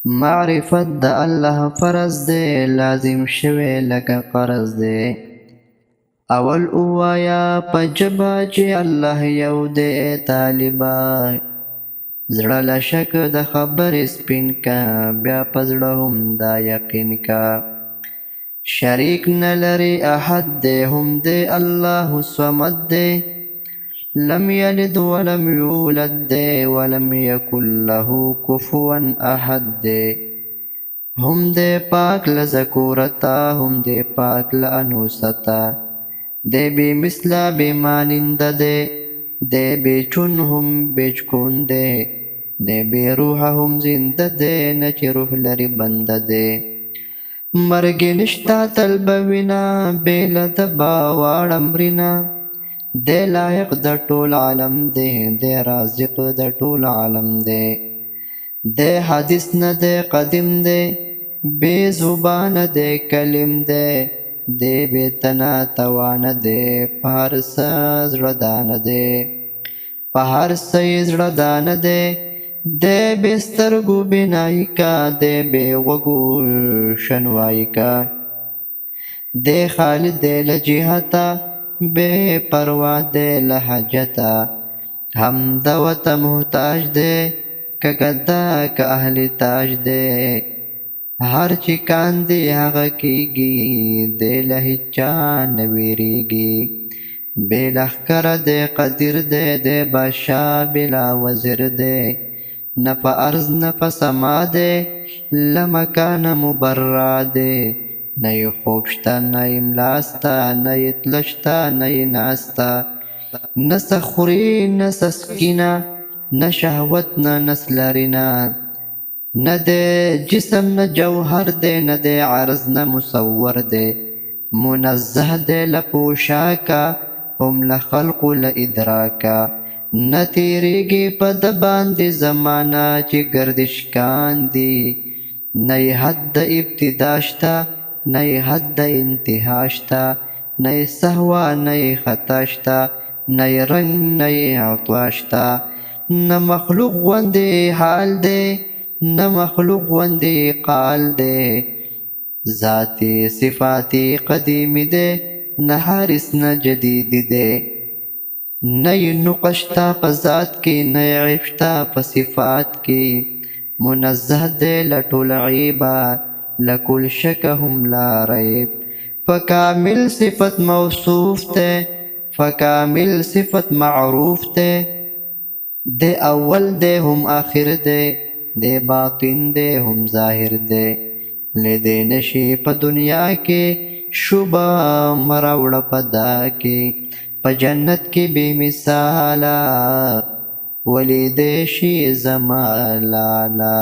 معرفت د الله فرض دی، لازم شوی لکه قرض دی. اول اوایا په ژبه چې الله یو دی طالبه، زړه له شک د خبرې سپین کا، بیا په زړه هم دا یقین کا. شریک نه لري احد دی، هم دی الله صمد دی. لم یلد ولم یولد دی، ولم یکن له کفوا احد دی. هم دی پاک له ذکورتا، هم دی پاک له انوثتا. دی بی مثله بی ماننده دی، دی بی چون هم بیچکون دی. دی بی روح هم زنده دی، نه چې روح لري بنده دی. مرګ نشتا تل به وینا، بې له د به واړه مرینه. دی لایق د ټول عالم دی، دی رازق د ټول عالم دی. دی حدیث نه دی قدیم دی، بې زبانه دی کلیم دی. دی بې تنه توانه دی، په هر څه زړه دانه دی. په هر څه یې زړه دانه دی. دی بې سترګو بینایي کا، دی بې غوږو شنوایي کا. دی خالد دی له جهته، بې پروا دی له حاجته. حمد ورته محتاج دی، که ګدا که اهل تاج دی. هر چې کاندي هغه کیږي، دی له هیچا نه ویریږي. بې لښکره دی قدیر دی، دی بادشاه بلا وزیر دی. نه په ارض نه په سما دی، له مکانه مبرا دی. نه یې خوب شته نه یې ملا سته، نه یې تله شته نه یې ناسته. نه څه خوري نه څه سکینه، نه شهوت نه نس لرینه. نه دی جسم نه جوهر دی، نه دی عرض نه مصور دی. منزه دی له پوشاکه، هم له خلقو له ادراکه. نه تیریږي په ده باندې زمانه چې گردش کاندي. نه یې حد د ابتدا شته، نه یې حد د انتها شته. نه یې سهوه نه یې خطا شته، نه یې رنګ نه یې عطوا شته. نه مخلوق غوندې حال دی، نه مخلوق غوندې قال دی. ذاتي صفاتي قدیمی دی، نه حارس نه جدید دی. نه یې نقص شته په ذات کې، نه یې عیب شته په صفات کې. منزه دی له ټول عیبه، له کل شک هم لا ریب. په کامل صفت موصوف دی، په کامل صفت معروف دی. دی اول دی هم آخر دی، دی باطن دی هم ظاهر دی. لیدی نشي په دنیا کې، شوبه مه راوړه په دا کې. په جنت کې بې مثاله، ولیدی شي زما لاله.